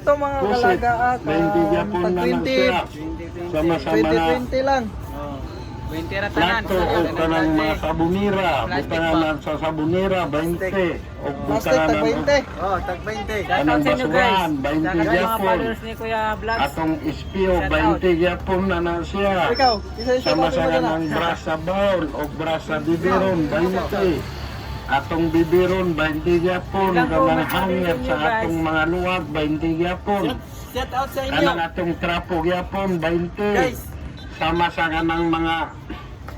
Ito mga kalaga, 20 Japon na lang 20. siya. Sama-sama na 20 lang. 20 ra tanan. plato o kanang mga sabunira. Butangan lang sa sabunira, 20. O Plastic, butangan tag lang 20. Oh, tag 20. kanang basuran, 20 Mga Japon. followers ni Kuya Vlogs. Atong ispyo, 20 Japon na na siya. Ikaw, isa-isa mo Sama-sama na. ng brasa bowl o brasa bibiron, 20. Atong bibiron, 20 Japon. Kanang hangir sa atong mga luwag, 20 Japon. Shout out sa inyo. Kanang atong trapo Japon, 20. Guys. Sama sa kanang mga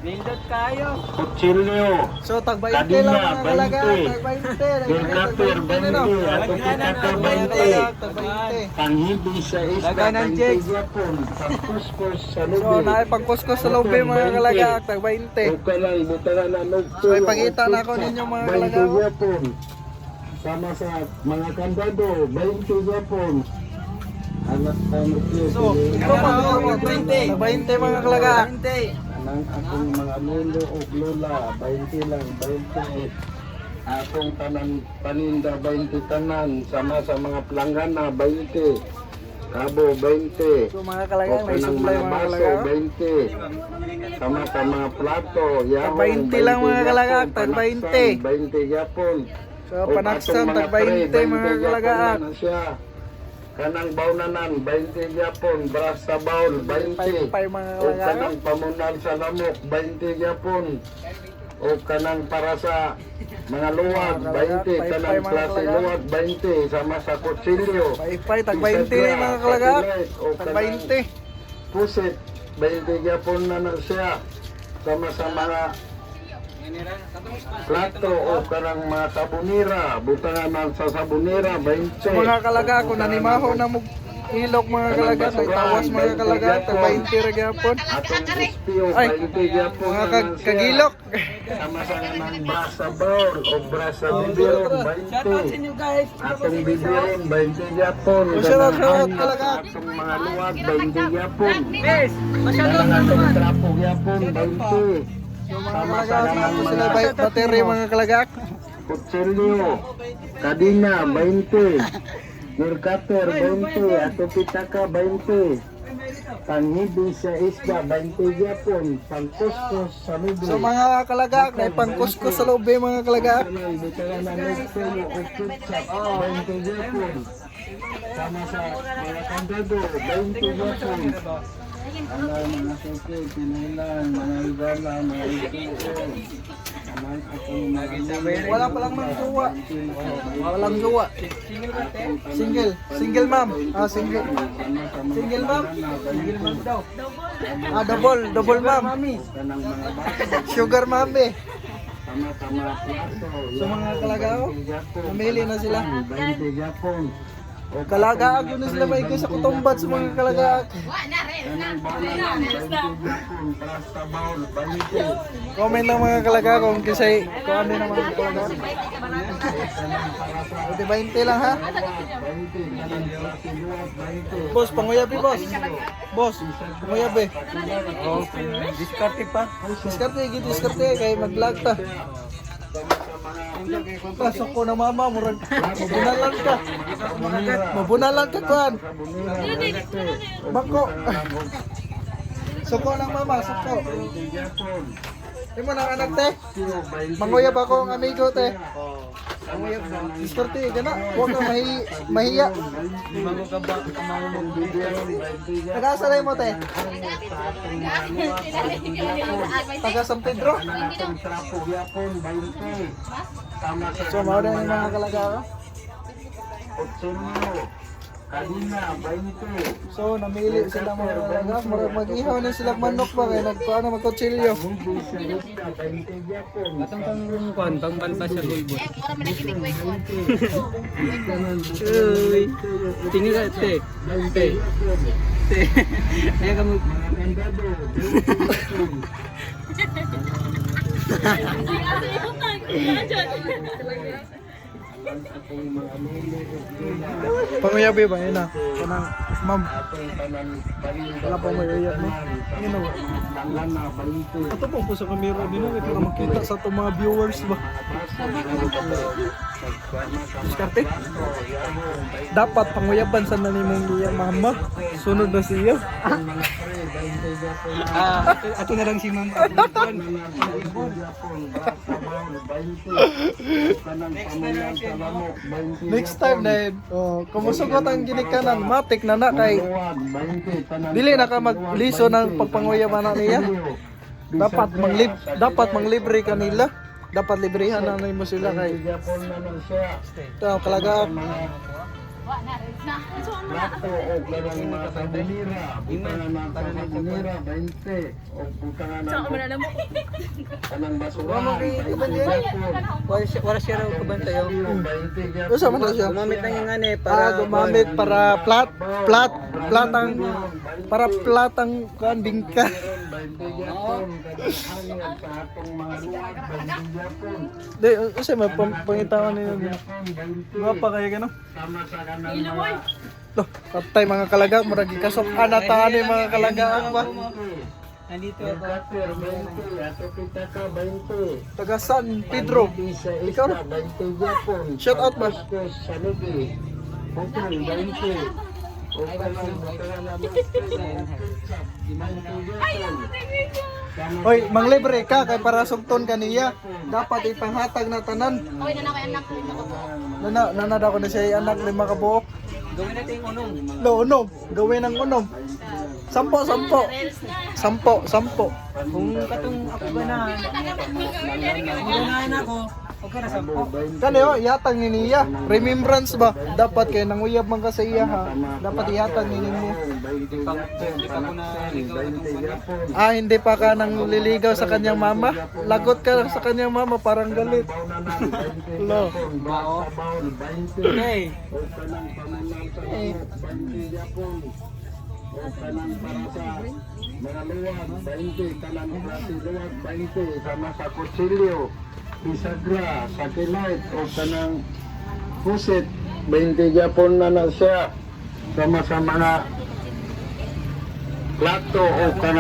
Nindot kayo. kutsilyo. So, tag 20 Kadina, lang mga kalaga, 20. tag 20. Birkaper, 20. Atong pitaker, 20. Tag 20. Panghibi sa isda, Laganan, 20 Jex. Japon. Pangkuskos sa So, lubi. naipagkuskos sa lobby mga kalaga, tag 20. Okay lang, butangan na So, ipakita na ako ninyo mga kalaga. 20 Japon. Sama sa mga kandado, 20 Japon. Anak tayo So, ito mga 20. Tag 20 mga kalaga. 20. Anang akong mga lolo o lola, 20 lang, 20. Akong tanan paninda, 20 tanan. Sama sa mga planggana, 20. Kabo, 20. So, mga kalaga, O may kanang supply mga mga baso, kalaga. 20. Sama sa mga plato, yahon, 20 lang mga kalaga, tag 20. 20 yapon. So, panaksan, tag 20 mga kalaga. Kanang baunanan, 20 yapon. Brasa baul, 20. Pay mga O kalaga. kanang pamunan sa lamok, 20 yapon. O kanang para sa mga luwag, 20. Kanang klase luwag, 20. Sama sa kutsilyo. Pay, tag 20 mga kalaga. Tag 20. Pusit, 20 yapon na siya. Sama sa mga plato o karang mga sabunira. Butangan man sa sabunira, 20. So, mga kalaga, kung nanimaho na mo ilok mga kalaga, may tawas mga kalaga, tag 20 ra gyapon. Atong ispyo, Ay, 20 yapon mga na siya. kagilok. Sama sa ng brasa bowl o brasa bibiron, Shout out sa 20. inyo guys. Atong bibiron, 20 yapon. O, shout out Ganang talaga. atong mga luwag, 20 yapon. Guys, masyado Kanang na atong naman. trapo yapon, 20. So, mga kalaga, tapos sila battery mga kalaga. Kutsilyo, kadina, 20. Mercator, 20. Ato pitaka, 20. Panghibi sa isda, 20 yapon. Pangkuskus sa lubi. So, mga kalaga, may pangkuskus sa lobby mga kalaga. Kanang bitaran na nagtuyo o ketchup, 20 yapon. Sama sa mga kandado, 20 yapon. Ano mga suki, pinilan, mga igala, mga ituon. Wala palang mga jowa. Walang jowa. Single. Single ma'am. Ah, single. Single ma'am. Single ma'am daw. Ah, double. Double ma'am. Sugar mami. Sama-sama plato. So, mga kalaga, namili na sila. 20 yapon. Kalaga, ako na sila may sa kutumbat sa mga kalaga. Kanang baunanan, 20 yapon. Prasta baul, 20. Comment lang mga kalaga kung kisay, kung ano na mga kalaga. Pwede 20 lang ha. 20. Kanang klase luwag, 20. Boss, panguyabi boss. Boss, panguyabi. Oh, diskarte pa. Diskarte, kay mag-vlog ta. Pasok ko na mama, murag mabunalan ka. Mabunalan ka kuan. Bako. Suko lang mama, suko. 20 yapon. Di mo nang anak te. Manguyab ako ang amigo te. Diskarte, gana. Huwag ka mahiya. Mago ka ba kamahulog Nag-aasalay mo te. Taga San Pedro. Kanang trapo yapon, 20. Sama sa So, mao na yung mga kalaga ko. kutsilyo, kadina, 20. So, namili sila mga kalaga. Murag mag-ihaw na sila manok ba kaya nagkuha na magkutsilyo. Hindi sa isda, 20 yapon. Atang pang pangbanba sa gulbot. Uy, Tingin ka, te. Te. Te. Ayaw ka mo. kandado, 20. Panguyabi ba yun na? Kanang, ma'am, Atong tanan paninda, wala pa mayayat no? Yun o. langan na, 20. Ito po po sa kamera din na, ito na makita sa itong mga viewers ba? Diskarte. Dapat panguyaban sa nanimong iyang mama. Sunod na siya. Ato na lang si ma'am. Next time na kumusugot ang ginikanan, matik na kay dili na ka magliso ng pagpanguyaban na niya. Dapat manglibre kanila. Dapat librehan na mo sila kay ito kalaga. Wala siya raw kabantayo. Usa man na siya. Gumamit na yung ngani Gumamit para platang kuan bingka. Di, usa man pangitawan niyo. Guwapa kaya gano? Loh, patay mga kalaga, murag gikasok anataan ni mga kalagaan ba? Nandito ako. Taga San Pedro. Ikaw na. Shout out ba? Hoy, manglibre ka kay para sugton kaniya. Dapat ipanghatag na tanan. Okay na kay anak ko. Nanada ko na siya anak 5 ka buok. Gawin natin yung unong. Unom. Gawin ang unom. Sampo. Kung katong ako ganahan. Ganahan ako. Okay na sampo. Kani ihatag ni niya. Remembrance ba? Dapat kay nanguyab man ka sa iya ha. Dapat ihatag ni nimo. Hindi pa ko na ligaw katong Hindi pa ka nang liligaw sa kanyang mama. Lagot ka sa kanyang mama parang galit. Lo. bao. Okay. Mga luwag, 20, talang klase luwag, 20, sama sa kutsilyo, bisagra, sa kilait, o kanang pusit, 20 Japon na siya, sama sa mga plato o kanang